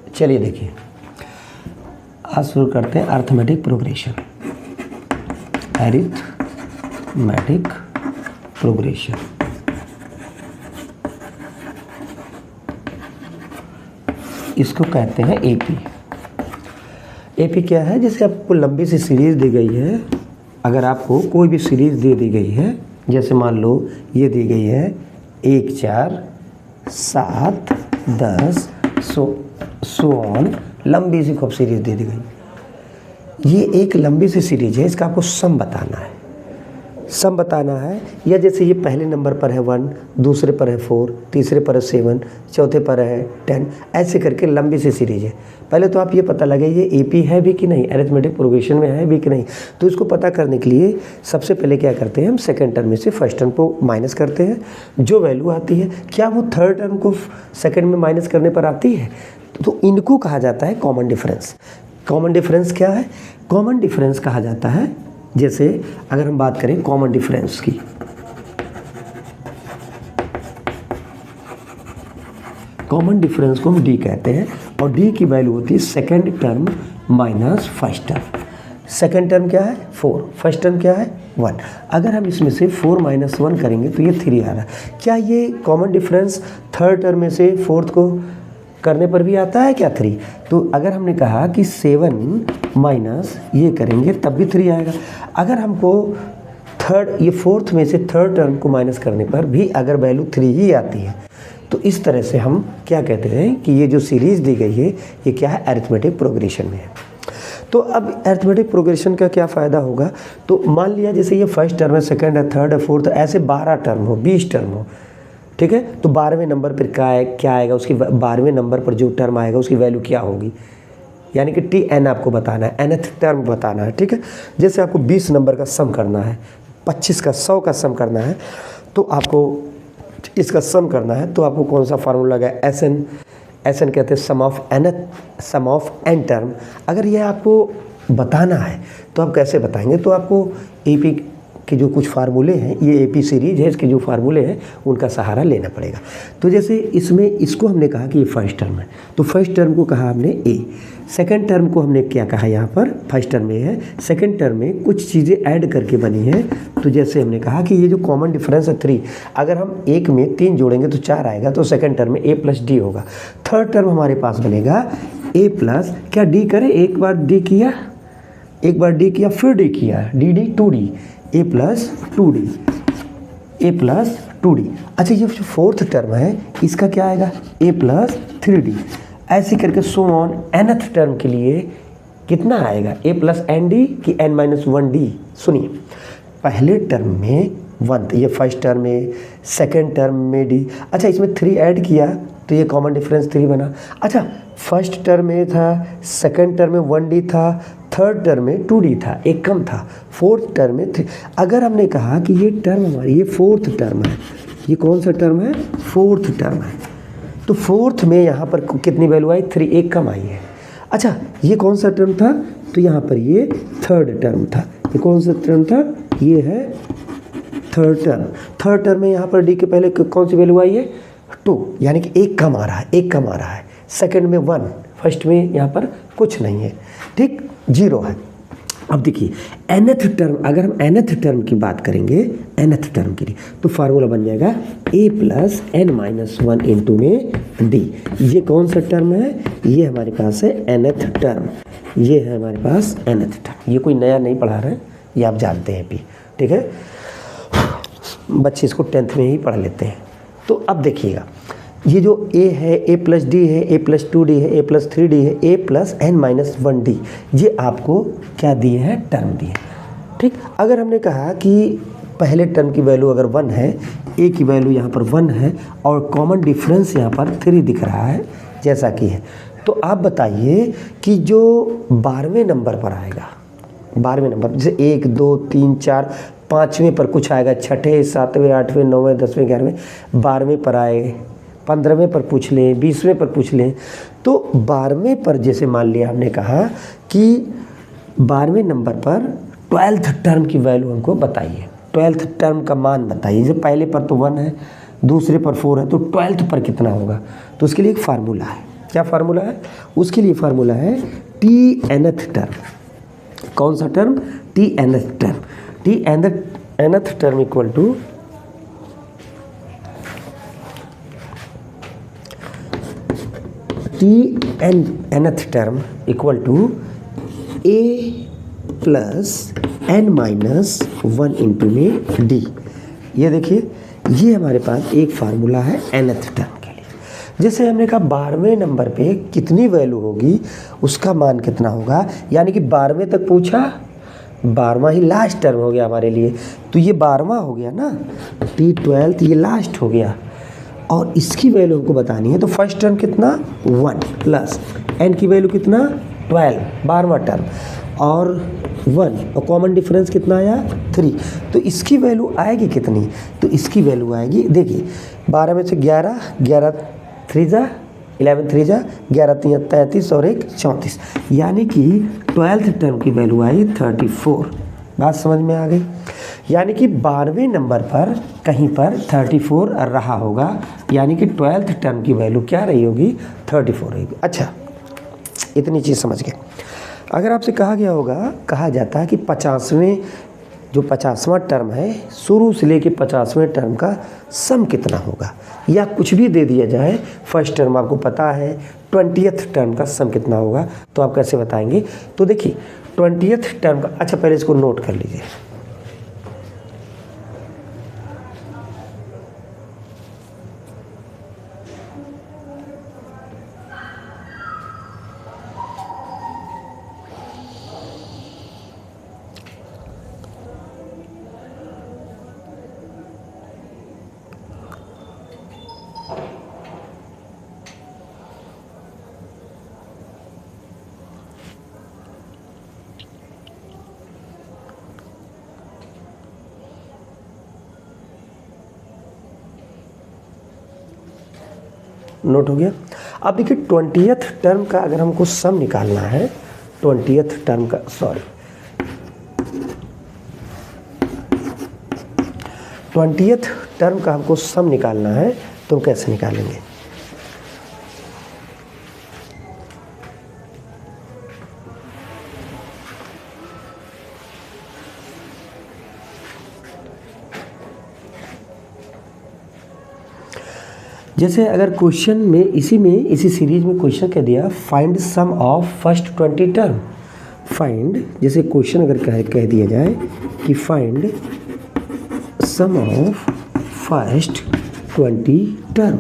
चलिए देखिए, आज शुरू करते हैं अरिथमेटिक प्रोग्रेशन। अरिथमेटिक प्रोग्रेशन इसको कहते हैं एपी। एपी क्या है? जैसे आपको लंबी सी सीरीज़ दी गई है, अगर आपको कोई भी सीरीज़ दे दी गई है, जैसे मान लो ये दी गई है 1 4 7 10 सो ऑन, लंबी सी खूब सीरीज़ दे दी गई। ये एक लंबी सी सीरीज़ है, इसका आपको सम बताना है। सम बताना है, या जैसे ये पहले नंबर पर है 1, दूसरे पर है 4, तीसरे पर है 7, चौथे पर है 10, ऐसे करके लंबी सी सीरीज़ है। पहले तो आप ये पता लगाइए एपी है भी कि नहीं, अरिथमेटिक प्रोग्रेशन में है भी कि नहीं। तो इसको पता करने के लिए सबसे पहले क्या करते हैं, हम सेकेंड टर्म में से फर्स्ट टर्म को माइनस करते हैं। जो वैल्यू आती है, क्या वो थर्ड टर्म को सेकेंड में माइनस करने पर आती है? तो इनको कहा जाता है कॉमन डिफरेंस। कॉमन डिफरेंस क्या है? कॉमन डिफरेंस कहा जाता है, जैसे अगर हम बात करें कॉमन डिफरेंस की, कॉमन डिफरेंस को हम डी कहते हैं, और डी की वैल्यू होती है second term minus first term. Second term क्या है? 4, फर्स्ट टर्म क्या है? 1। अगर हम इसमें से 4 - 1 करेंगे तो ये 3 आ रहा है। क्या ये कॉमन डिफरेंस थर्ड टर्म में से फोर्थ को करने पर भी आता है क्या? 3। तो अगर हमने कहा कि 7 माइनस ये करेंगे तब भी 3 आएगा। अगर हमको ये फोर्थ में से थर्ड टर्म को माइनस करने पर भी अगर वैल्यू 3 ही आती है, तो इस तरह से हम क्या कहते हैं कि ये जो सीरीज़ दी गई है ये क्या है? अरिथमेटिक प्रोग्रेशन में है। तो अब अरिथमेटिक प्रोग्रेशन का क्या फ़ायदा होगा? तो मान लिया जैसे ये फर्स्ट टर्म है, सेकंड है, थर्ड है, फोर्थ है, ऐसे 12 टर्म हो, 20 टर्म हो, ठीक है। तो 12वें नंबर पर क्या आएगा? उसकी 12वें नंबर पर जो टर्म आएगा उसकी वैल्यू क्या होगी, यानी कि TN आपको बताना है, nth टर्म बताना है, ठीक है। जैसे आपको 20 नंबर का सम करना है, 25 का 100 का सम करना है, तो आपको इसका सम करना है, तो आपको कौन सा फार्मूला लगा? SN कहते हैं सम ऑफ n टर्म। अगर ये आपको बताना है तो आप कैसे बताएंगे? तो आपको AP के जो कुछ फार्मूले हैं, ये AP सीरीज है, इसके जो फार्मूले हैं उनका सहारा लेना पड़ेगा। तो जैसे इसमें इसको हमने कहा कि ये फर्स्ट टर्म है, तो फर्स्ट टर्म को कहा हमने A। सेकंड टर्म को हमने क्या कहा? यहाँ पर फर्स्ट टर्म में है, सेकंड टर्म में कुछ चीज़ें ऐड करके बनी है। तो जैसे हमने कहा कि ये जो कॉमन डिफरेंस है 3, अगर हम एक में 3 जोड़ेंगे तो 4 आएगा, तो सेकंड टर्म में A + D होगा। थर्ड टर्म हमारे पास बनेगा A प्लस क्या D करें, एक बार D किया फिर D किया, DD 2D, A + 2D। अच्छा, ये जो फोर्थ टर्म है इसका क्या आएगा? A + 3D। ऐसे करके सो ऑन nth टर्म के लिए कितना आएगा? A + ND कि n - 1D। सुनिए, पहले टर्म में 1, ये फर्स्ट टर्म में, सेकेंड टर्म में D। अच्छा, इसमें 3 ऐड किया तो ये कॉमन डिफरेंस 3 बना। अच्छा, फर्स्ट टर्म में था, सेकेंड टर्म में 1D था, थर्ड टर्म में 2D था, एक कम था, फोर्थ टर्म में 3। अगर हमने कहा कि ये टर्म हमारी ये फोर्थ टर्म है, ये कौन सा टर्म है? फोर्थ टर्म है, तो फोर्थ में यहाँ पर कितनी वैल्यू आई? 3, एक कम आई है। अच्छा, ये कौन सा टर्म था? तो यहाँ पर ये थर्ड टर्म था। ये कौन सा टर्म था? ये है थर्ड टर्म। थर्ड टर्म में यहाँ पर D के पहले कौन सी वैल्यू आई है? 2, यानी कि एक कम आ रहा है, सेकंड में 1, फर्स्ट में यहाँ पर कुछ नहीं है, ठीक, 0 है। अब देखिए nth टर्म, अगर हम nth टर्म की बात करेंगे, nth टर्म के लिए, तो फार्मूला बन जाएगा A + n - 1 इंटू में D। ये कौन सा टर्म है? ये हमारे पास है nth टर्म, ये है हमारे पास nth टर्म। ये कोई नया नहीं पढ़ा रहे हैं, ये आप जानते हैं भी, ठीक है। बच्चे इसको 10th में ही पढ़ लेते हैं। तो अब देखिएगा, ये जो A है, A + D है, A + 2D है, A + 3D है, A + n - 1D, ये आपको क्या दिए हैं? टर्म दिए, ठीक। अगर हमने कहा कि पहले टर्म की वैल्यू अगर 1 है, A की वैल्यू यहाँ पर 1 है, और कॉमन डिफरेंस यहाँ पर 3 दिख रहा है जैसा कि है, तो आप बताइए कि जो 12वें नंबर पर आएगा, 12वें नंबर जैसे 1 2 3 4 5वें पर कुछ आएगा, 6वें 7वें 8वें 9वें 10वें 11वें 12वें पर आए, 15वें पर पूछ लें, 20वें पर पूछ लें। तो 12वें पर जैसे मान लिया हमने कहा कि 12वें नंबर पर 12th टर्म की वैल्यू हमको बताइए, 12th टर्म का मान बताइए। जब पहले पर तो 1 है, दूसरे पर 4 है, तो 12th पर कितना होगा? तो उसके लिए एक फार्मूला है, क्या फार्मूला है? उसके लिए फार्मूला है टी nth टर्म। कौन सा term? T nth term. T nth term equal to t nth term equal to a plus n minus 1 into में d। ये देखिए, ये हमारे पास एक फार्मूला है nth टर्म के लिए। जैसे हमने कहा 12वें नंबर पे कितनी वैल्यू होगी उसका मान कितना होगा, यानी कि 12वें तक पूछा, 12वां ही लास्ट टर्म हो गया हमारे लिए, तो ये 12वां हो गया ना, T12 ये लास्ट हो गया, और इसकी वैल्यू हमको बतानी है। तो फर्स्ट टर्म कितना 1 प्लस n की वैल्यू कितना 12, 12वां टर्म, और 1 और कॉमन डिफरेंस कितना आया 3। तो इसकी वैल्यू आएगी कितनी? तो इसकी वैल्यू आएगी, देखिए 12 में से 11, 11 3 जा 11 3 जा 11 3 33 और 1 34, यानी कि 12th टर्म की वैल्यू आई 34। बात समझ में आ गई? यानी कि 12वें नंबर पर कहीं पर 34 रहा होगा, यानी कि 12th टर्म की वैल्यू क्या रही होगी 34 रहेगी। अच्छा, इतनी चीज़ समझ गए। अगर आपसे कहा गया होगा, कहा जाता है कि 50वें जो 50वां टर्म है, शुरू से लेके 50वें टर्म का सम कितना होगा, या कुछ भी दे दिया जाए, फर्स्ट टर्म आपको पता है, 20th टर्म का सम कितना होगा, तो आप कैसे बताएंगे? तो देखिए 20th टर्म का, अच्छा पहले इसको नोट कर लीजिए। नोट हो गया। अब देखिए 20th टर्म का अगर हमको सम निकालना है, 20th टर्म का, सॉरी 20th टर्म का हमको सम निकालना है, तो कैसे निकालेंगे? जैसे अगर क्वेश्चन में इसी सीरीज में क्वेश्चन कह दिया find sum of first 20 term, find, जैसे क्वेश्चन अगर कह दिया जाए कि find sum of first 20 term,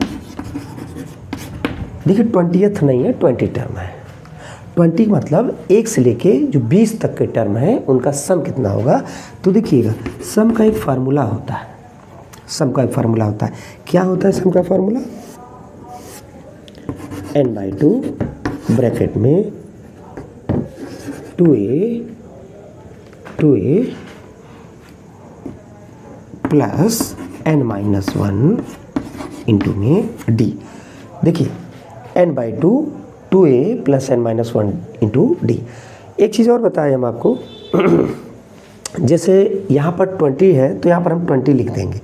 देखिए 20th नहीं है, 20 टर्म है। 20 मतलब 1 से लेके जो 20 तक के टर्म है उनका सम कितना होगा। तो देखिएगा सम का एक फार्मूला होता है, सम का एक फार्मूला होता है। क्या होता है सम का फार्मूला? n/2 ब्रैकेट में 2a प्लस n-1 इंटू में d। देखिए n/2 2a plus n-1 into d। एक चीज़ और बताएं हम आपको जैसे यहाँ पर 20 है तो यहाँ पर हम 20 लिख देंगे,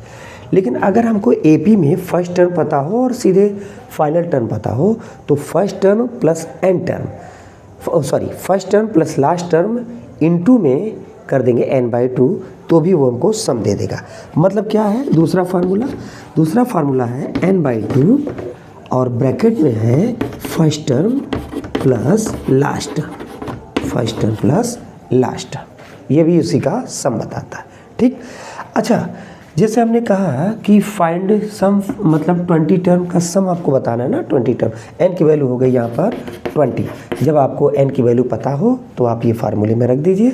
लेकिन अगर हमको एपी में फर्स्ट टर्म पता हो और सीधे फाइनल टर्म पता हो, तो first term plus n term, sorry first term plus last term into में कर देंगे n/2, तो भी वो हमको सम दे देगा। मतलब क्या है दूसरा फार्मूला है n/2 और ब्रैकेट में है first term plus last term, first term plus last term, ये भी उसी का सम बताता है। ठीक, अच्छा जैसे हमने कहा कि फाइंड सम, मतलब 20 टर्म का सम आपको बताना है ना। 20 टर्म, n की वैल्यू हो गई यहाँ पर 20। जब आपको n की वैल्यू पता हो तो आप ये फार्मूले में रख दीजिए,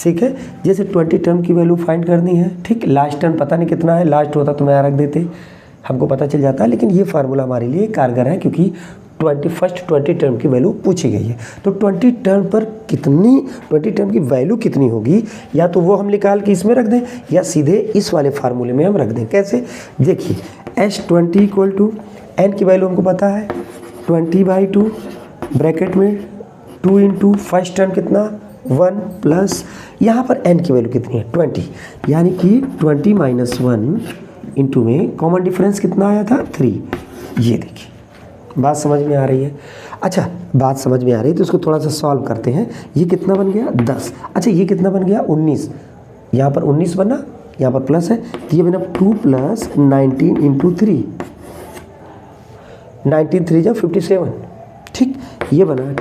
ठीक है। जैसे 20 टर्म की वैल्यू फाइंड करनी है, ठीक, लास्ट टर्म पता नहीं कितना है, लास्ट होता तो मैं यहाँ रख देते, हमको पता चल जाता है। लेकिन ये फार्मूला हमारे लिए कारगर है क्योंकि 20 टर्म की वैल्यू पूछी गई है। तो 20 टर्म पर कितनी, 20 टर्म की वैल्यू कितनी होगी, या तो वो हम निकाल के इसमें रख दें या सीधे इस वाले फार्मूले में हम रख दें। कैसे? देखिए S20 इक्वल टू n की वैल्यू हमको पता है 20/2 ब्रैकेट में 2 इंटू फर्स्ट टर्म कितना 1 प्लस यहाँ पर n की वैल्यू कितनी है 20, यानी कि 20 - 1 इंटू में कॉमन डिफरेंस कितना आया था 3। ये देखिए बात समझ में आ रही है? अच्छा, बात समझ में आ रही है तो इसको थोड़ा सा सॉल्व करते हैं। ये कितना बन गया 10। अच्छा, ये कितना बन गया 19। यहाँ पर 19 बना, यहाँ पर प्लस है तो ये बना 2 + 19 × 3, 19 3 जा 57। ठीक, ये बना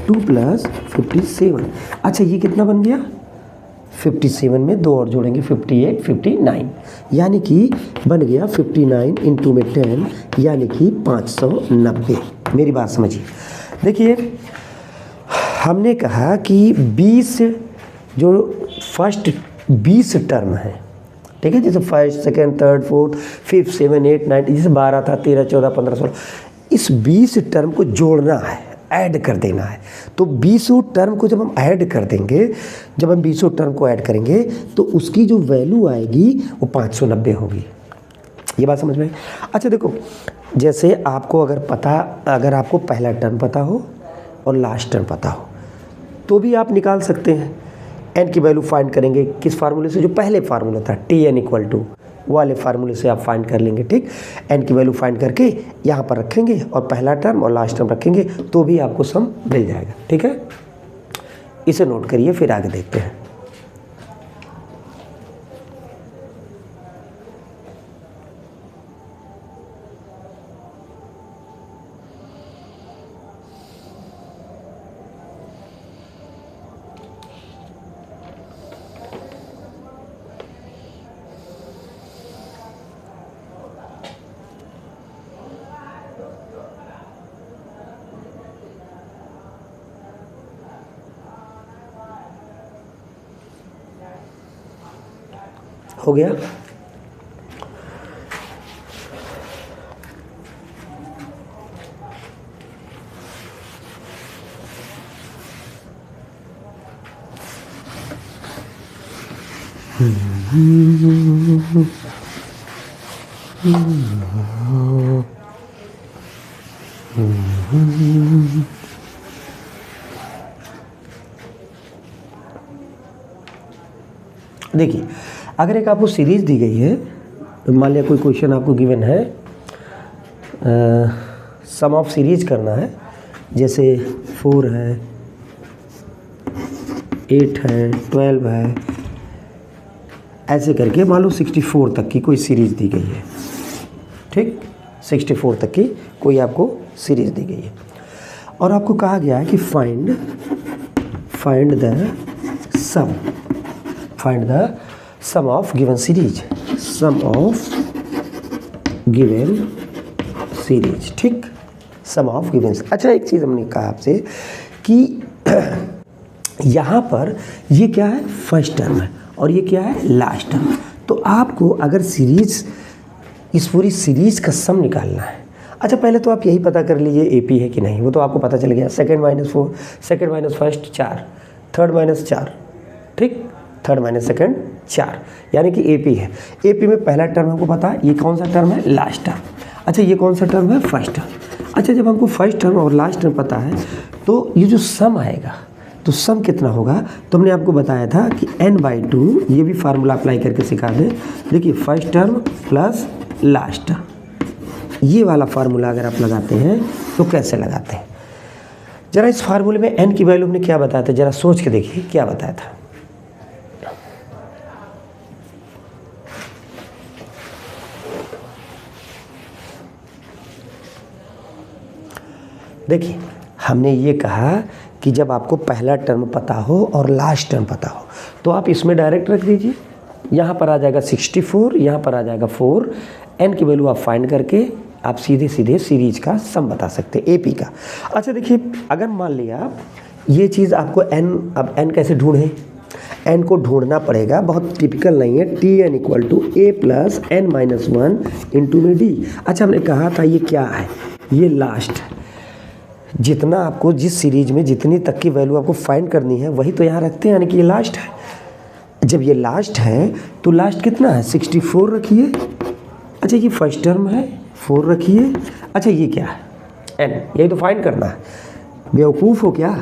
2 + 57। अच्छा, ये कितना बन गया 57 में 2 और जोड़ेंगे 58 59, यानी कि बन गया 59 × 10 यानी कि 590। मेरी बात समझिए। देखिए, हमने कहा कि 20 जो फर्स्ट 20 टर्म है, ठीक है, जैसे first second third fourth fifth 7 8 9, जैसे 12 था 13 14 15 16, इस 20 टर्म को जोड़ना है, ऐड कर देना है। तो 20 टर्म को जब हम ऐड कर देंगे, जब हम 20 टर्म को ऐड करेंगे तो उसकी जो वैल्यू आएगी वो 590 होगी। ये बात समझ में आई? अच्छा देखो, जैसे आपको अगर आपको पहला टर्म पता हो और लास्ट टर्म पता हो तो भी आप निकाल सकते हैं। एन की वैल्यू फाइंड करेंगे किस फार्मूले से? जो पहले फार्मूला था Tn = वाले फार्मूले से आप फाइंड कर लेंगे। ठीक, एन की वैल्यू फाइंड करके यहाँ पर रखेंगे और पहला टर्म और लास्ट टर्म रखेंगे तो भी आपको सम मिल जाएगा। ठीक है, इसे नोट करिए, फिर आगे देखते हैं। हो गया? देखिए, अगर एक आपको सीरीज दी गई है, मान लिया कोई क्वेश्चन आपको गिवन है, सम ऑफ सीरीज करना है, जैसे 4 है 8 है 12 है, ऐसे करके मान लो 64 तक की कोई सीरीज दी गई है। ठीक, 64 तक की कोई आपको सीरीज दी गई है और आपको कहा गया है कि find the sum of given series, ठीक, सम ऑफ गिवन। अच्छा, एक चीज़ हमने कहा आपसे कि यहाँ पर ये क्या है, फर्स्ट टर्म है और ये क्या है, लास्ट टर्म। तो आपको अगर सीरीज, इस पूरी सीरीज का सम निकालना है। अच्छा, पहले तो आप यही पता कर लीजिए एपी है कि नहीं, वो तो आपको पता चल गया। सेकंड - 4, सेकंड - फर्स्ट 4, थर्ड - 4, ठीक, थर्ड - सेकंड 4, यानी कि एपी है। एपी में पहला टर्म हमको पता है, ये कौन सा टर्म है, लास्ट टर्म। अच्छा, ये कौन सा टर्म है, फर्स्ट टर्म। अच्छा, जब हमको फर्स्ट टर्म और लास्ट टर्म पता है तो ये जो सम आएगा, तो सम कितना होगा, तो हमने आपको बताया था कि n/2, ये भी फार्मूला अप्लाई करके सिखा दें। देखिए, first term plus last term, ये वाला फार्मूला अगर आप लगाते हैं तो कैसे लगाते हैं, जरा इस फार्मूले में n की वैल्यू हमने क्या बताया था, जरा सोच के देखिए क्या बताया था। देखिए, हमने ये कहा कि जब आपको पहला टर्म पता हो और लास्ट टर्म पता हो तो आप इसमें डायरेक्ट रख दीजिए। यहाँ पर आ जाएगा 64, यहाँ पर आ जाएगा 4। n की वैल्यू आप फाइंड करके आप सीधे सीधे सीरीज का सम बता सकते हैं, एपी का। अच्छा देखिए, अगर मान लिया ये चीज़ आपको n, अब n कैसे ढूंढें, n को ढूंढना पड़ेगा, बहुत टिपिकल नहीं है। Tn = a + n - 1 × d। अच्छा, हमने कहा था ये क्या है, ये लास्ट, जितना आपको जिस सीरीज में जितनी तक की वैल्यू आपको फाइंड करनी है वही तो यहाँ रखते हैं, यानी कि ये लास्ट है। जब ये लास्ट है तो लास्ट कितना है, 64 रखिए। अच्छा, ये फर्स्ट टर्म है, 4 रखिए। अच्छा, ये क्या है, n, यही तो फाइंड करना है। बेवकूफ़ हो क्या,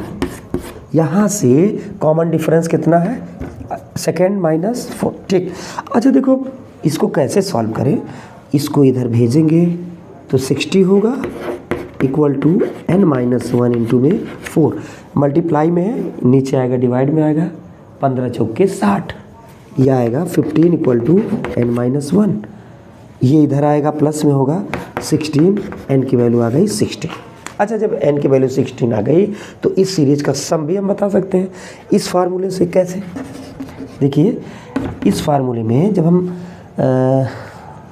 यहाँ से कॉमन डिफरेंस कितना है, सेकेंड - 4, ठीक। अच्छा देखो, इसको कैसे सॉल्व करें, इसको इधर भेजेंगे तो 60 होगा इक्वल टू n-1 इंटू में 4 मल्टीप्लाई में है, नीचे आएगा डिवाइड में आएगा, 15 चौके 60, यह आएगा 15 इक्वल टू n-1, ये इधर आएगा प्लस में होगा 16, n की वैल्यू आ गई 16। अच्छा, जब n की वैल्यू 16 आ गई तो इस सीरीज का सम भी हम बता सकते हैं इस फार्मूले से। कैसे? देखिए, इस फार्मूले में जब हम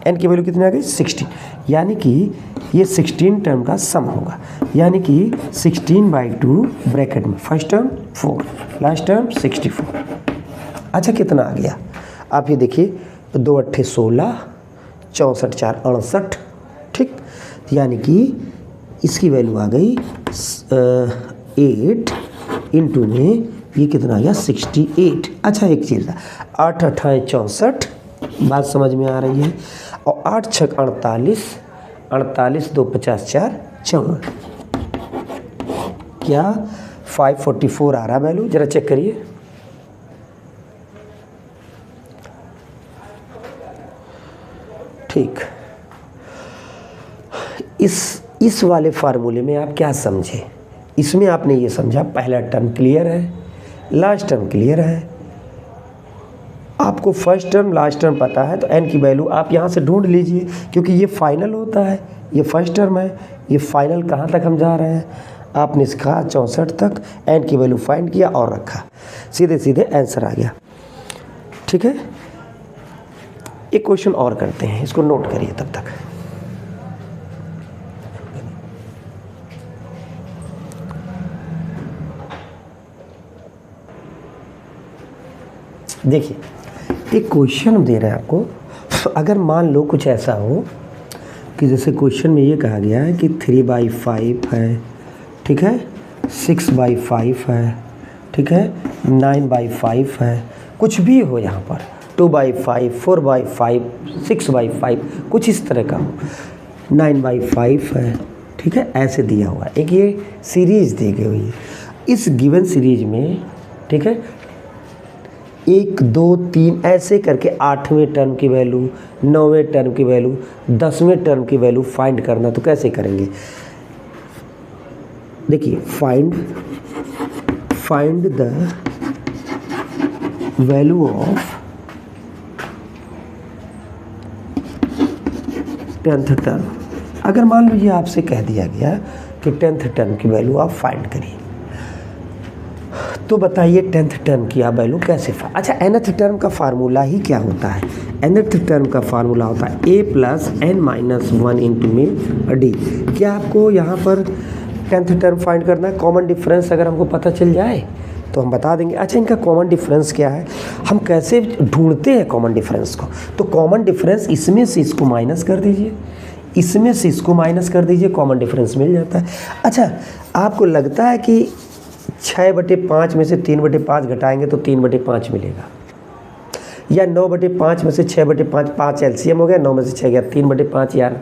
n की वैल्यू कितनी आ गई 16, यानी कि ये 16 टर्म का सम होगा, यानी कि 16/2 ब्रैकेट में फर्स्ट टर्म 4, लास्ट टर्म 64। अच्छा, कितना आ गया आप ये देखिए, 2 अट्ठे 16, 64 4 68, ठीक, यानी कि इसकी वैल्यू आ गई 8 इंटू में ये कितना आ गया 68। अच्छा, एक चीज़ था, 8 अट्ठाए 64, बात समझ में आ रही है, और 8 छक 48, 48 2 50 4 54, क्या 544 आ रहा वैल्यू? जरा चेक करिए। ठीक, इस वाले फार्मूले में आप क्या समझे? इसमें आपने ये समझा पहला टर्म क्लियर है, लास्ट टर्म क्लियर है, आपको फर्स्ट टर्म लास्ट टर्म पता है, तो n की वैल्यू आप यहाँ से ढूंढ लीजिए, क्योंकि ये फाइनल होता है, ये फर्स्ट टर्म है, ये फाइनल कहाँ तक हम जा रहे हैं, आपने इसका 64 तक n की वैल्यू फाइंड किया और रखा, सीधे सीधे आंसर आ गया। ठीक है, एक क्वेश्चन और करते हैं, इसको नोट करिए तब तक। देखिए, एक क्वेश्चन दे रहे हैं आपको, अगर मान लो कुछ ऐसा हो कि जैसे क्वेश्चन में ये कहा गया है कि 3/5 है, ठीक है, 6/5 है, ठीक है, 9/5 है, कुछ भी हो यहाँ पर, 2/5, 4/5, 6/5, कुछ इस तरह का हो, 9/5 है, ठीक है, ऐसे दिया हुआ है। एक ये सीरीज दी गई हुई है, इस गिवन सीरीज में, ठीक है, 1 2 3 ऐसे करके 8वें टर्म की वैल्यू, 9वें टर्म की वैल्यू, 10वें टर्म की वैल्यू फाइंड करना, तो कैसे करेंगे? देखिए, find the value of 10th term. अगर मान लो ये आपसे कह दिया गया कि 10th टर्म की वैल्यू आप फाइंड करिए, तो बताइए 10th टर्म की आप वैल्यू कैसे अच्छा, nth टर्म का फार्मूला ही क्या होता है? nth टर्म का फार्मूला होता है a प्लस n-1 इंटू में d। क्या आपको यहाँ पर 10th टर्म फाइंड करना है? कॉमन डिफरेंस अगर हमको पता चल जाए तो हम बता देंगे। अच्छा, इनका कॉमन डिफरेंस क्या है, हम कैसे ढूंढते हैं कॉमन डिफरेंस को? तो कॉमन डिफरेंस, इसमें से इसको माइनस कर दीजिए, इसमें से इसको माइनस कर दीजिए, कॉमन डिफरेंस मिल जाता है। अच्छा, आपको लगता है कि 6/5 में से 3/5 घटाएंगे तो 3/5 मिलेगा, या 9/5 में से 6/5, 5 एलसीएम हो गया, 9 में से 6 गया 3/5? यार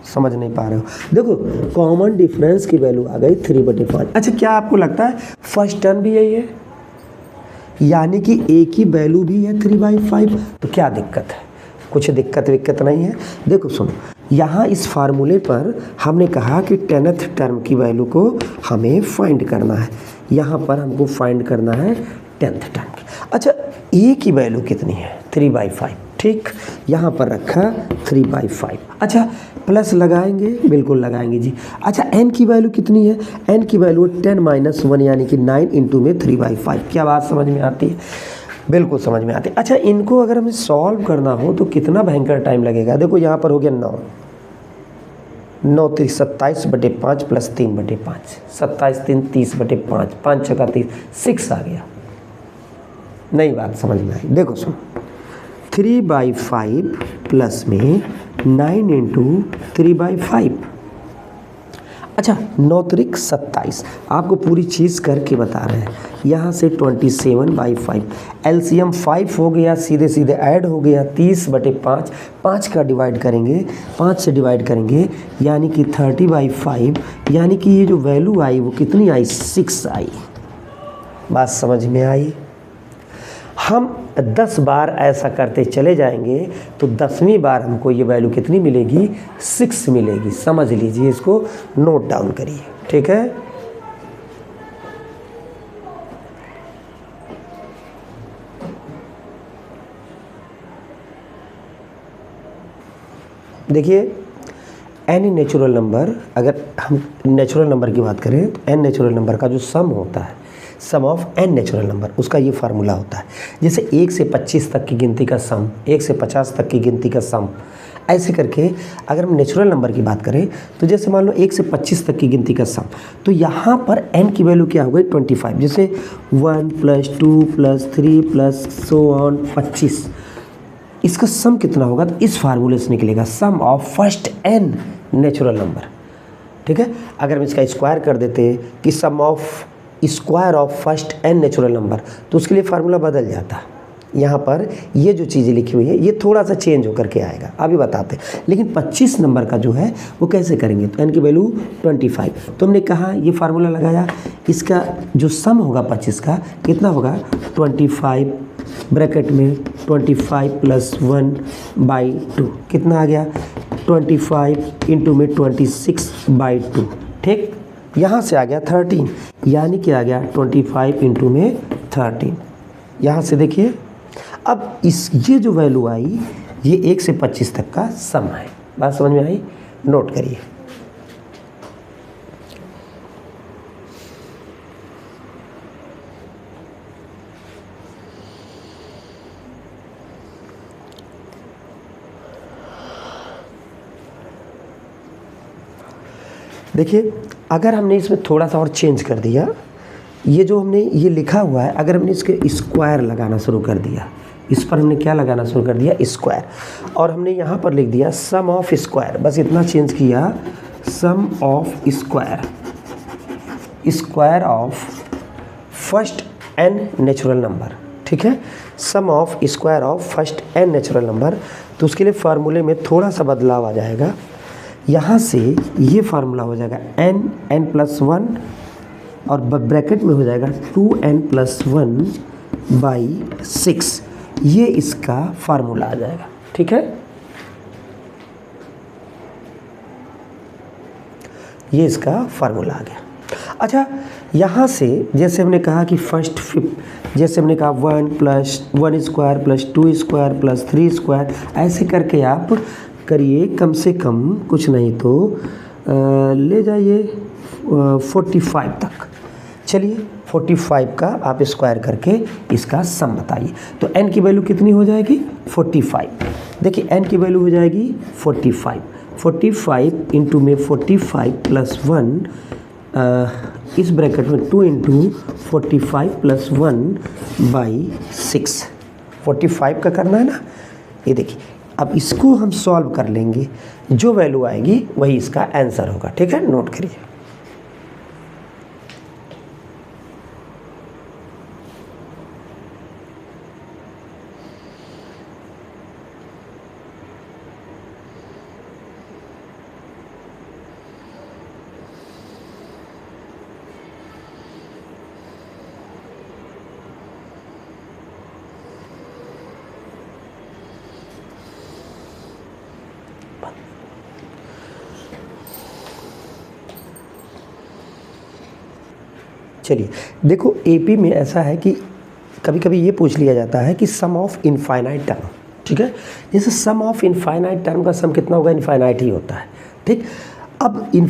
समझ नहीं पा रहे हो। देखो, कॉमन डिफरेंस की वैल्यू आ गई 3/5। अच्छा, क्या आपको लगता है फर्स्ट टर्म भी यही है, यानी कि a की वैल्यू भी है 3/5? तो क्या दिक्कत है? कुछ दिक्कत नहीं है। देखो सुनो, यहाँ इस फार्मूले पर हमने कहा कि 10th टर्म की वैल्यू को हमें फाइंड करना है, यहाँ पर हमको फाइंड करना है 10th टर्म की। अच्छा, a की वैल्यू कितनी है? 3/5, ठीक, यहाँ पर रखा 3/5। अच्छा, प्लस लगाएंगे, बिल्कुल लगाएंगे जी। अच्छा, n की वैल्यू कितनी है? n की वैल्यू 10-1 यानी कि 9 इंटू में 3/5। क्या बात समझ में आती है? बिल्कुल समझ में आती है। अच्छा, इनको अगर हमें सॉल्व करना हो तो कितना भयंकर टाइम लगेगा? देखो, यहाँ पर हो गया 9 3 27/5 प्लस 3/5, 27 3 30/5, 5 6 30, 6 आ गया। नई बात समझ में आई। देखो सुनो, 3/5 प्लस में 9 इंटू 3/5। अच्छा, 9 त्रिक 27, आपको पूरी चीज़ करके बता रहे हैं। यहाँ से 27/5, एलसीएम 5 हो गया, सीधे सीधे ऐड हो गया 30/5, 5 का डिवाइड करेंगे, 5 से डिवाइड करेंगे, यानी कि 30/5, यानी कि ये जो वैल्यू आई वो कितनी आई? 6 आई। बात समझ में आई? हम 10 बार ऐसा करते चले जाएंगे तो 10वीं बार हमको ये वैल्यू कितनी मिलेगी, 6 मिलेगी। समझ लीजिए, इसको नोट डाउन करिए, ठीक है। देखिए एनी नेचुरल नंबर, अगर हम नेचुरल नंबर की बात करें तो एन नेचुरल नंबर का जो सम होता है, sum of N natural number, उसका ये फार्मूला होता है। जैसे 1 से 25 तक की गिनती का सम, 1 से 50 तक की गिनती का सम, ऐसे करके अगर हम नेचुरल नंबर की बात करें तो जैसे मान लो 1 से 25 तक की गिनती का सम, तो यहाँ पर n की वैल्यू क्या हो गई 25। जैसे 1 + 2 + 3 + so on 25, इसका सम कितना होगा, तो इस फार्मूले से निकलेगा sum of first n natural number, ठीक है। अगर हम इसका स्क्वायर कर देते कि sum of square of first n natural number, तो उसके लिए फार्मूला बदल जाता। यहाँ पर ये जो चीज़ें लिखी हुई है ये थोड़ा सा चेंज होकर के आएगा, अभी बताते हैं। लेकिन 25 नंबर का जो है वो कैसे करेंगे, तो n की वैल्यू 25, तो हमने कहा ये फार्मूला लगाया, इसका जो सम होगा 25 का कितना होगा 25 ब्रैकेट में 25 + 1/2, कितना आ गया 25 इंटू में 26/2, ठीक। यहाँ से आ गया 13, यानी कि आ गया 25 इंटू में 13। यहाँ से देखिए अब ये जो वैल्यू आई ये 1 से 25 तक का सम है। बात समझ में आई, नोट करिए। देखिए अगर हमने इसमें थोड़ा सा और चेंज कर दिया, ये जो हमने ये लिखा हुआ है, अगर हमने इसके स्क्वायर लगाना शुरू कर दिया, इस पर हमने क्या लगाना शुरू कर दिया स्क्वायर, और हमने यहाँ पर लिख दिया सम ऑफ स्क्वायर, बस इतना चेंज किया, sum of square, square of first n natural number, ठीक है। Sum of square of first n natural number, तो उसके लिए फार्मूले में थोड़ा सा बदलाव आ जाएगा। यहाँ से ये फार्मूला हो जाएगा n + 1 और ब्रैकेट में हो जाएगा 2n + 1/6, ये इसका फार्मूला आ जाएगा, ठीक है। ये इसका फार्मूला आ गया। अच्छा यहाँ से जैसे हमने कहा कि फर्स्ट फिफ्थ, जैसे हमने कहा 1 + 1² + 2² + 3², ऐसे करके आप करिए, कम से कम कुछ नहीं तो ले जाइए 45 तक। चलिए 45 का आप स्क्वायर करके इसका सम बताइए, तो n की वैल्यू कितनी हो जाएगी 45। देखिए n की वैल्यू हो जाएगी 45 इंटू में 45 + 1, इस ब्रैकेट में 2 इंटू 45 + 1/6, 45 का करना है ना। ये देखिए अब इसको हम सॉल्व कर लेंगे, जो वैल्यू आएगी वही इसका आंसर होगा, ठीक है। नोट करिए। चलिए देखो एपी में ऐसा है कि कभी कभी ये पूछ लिया जाता है कि सम ऑफ इनफाइनाइट टर्म, ठीक है। जैसे सम ऑफ इनफाइनाइट टर्म का सम कितना होगा, इनफाइनाइट ही होता है, ठीक। अब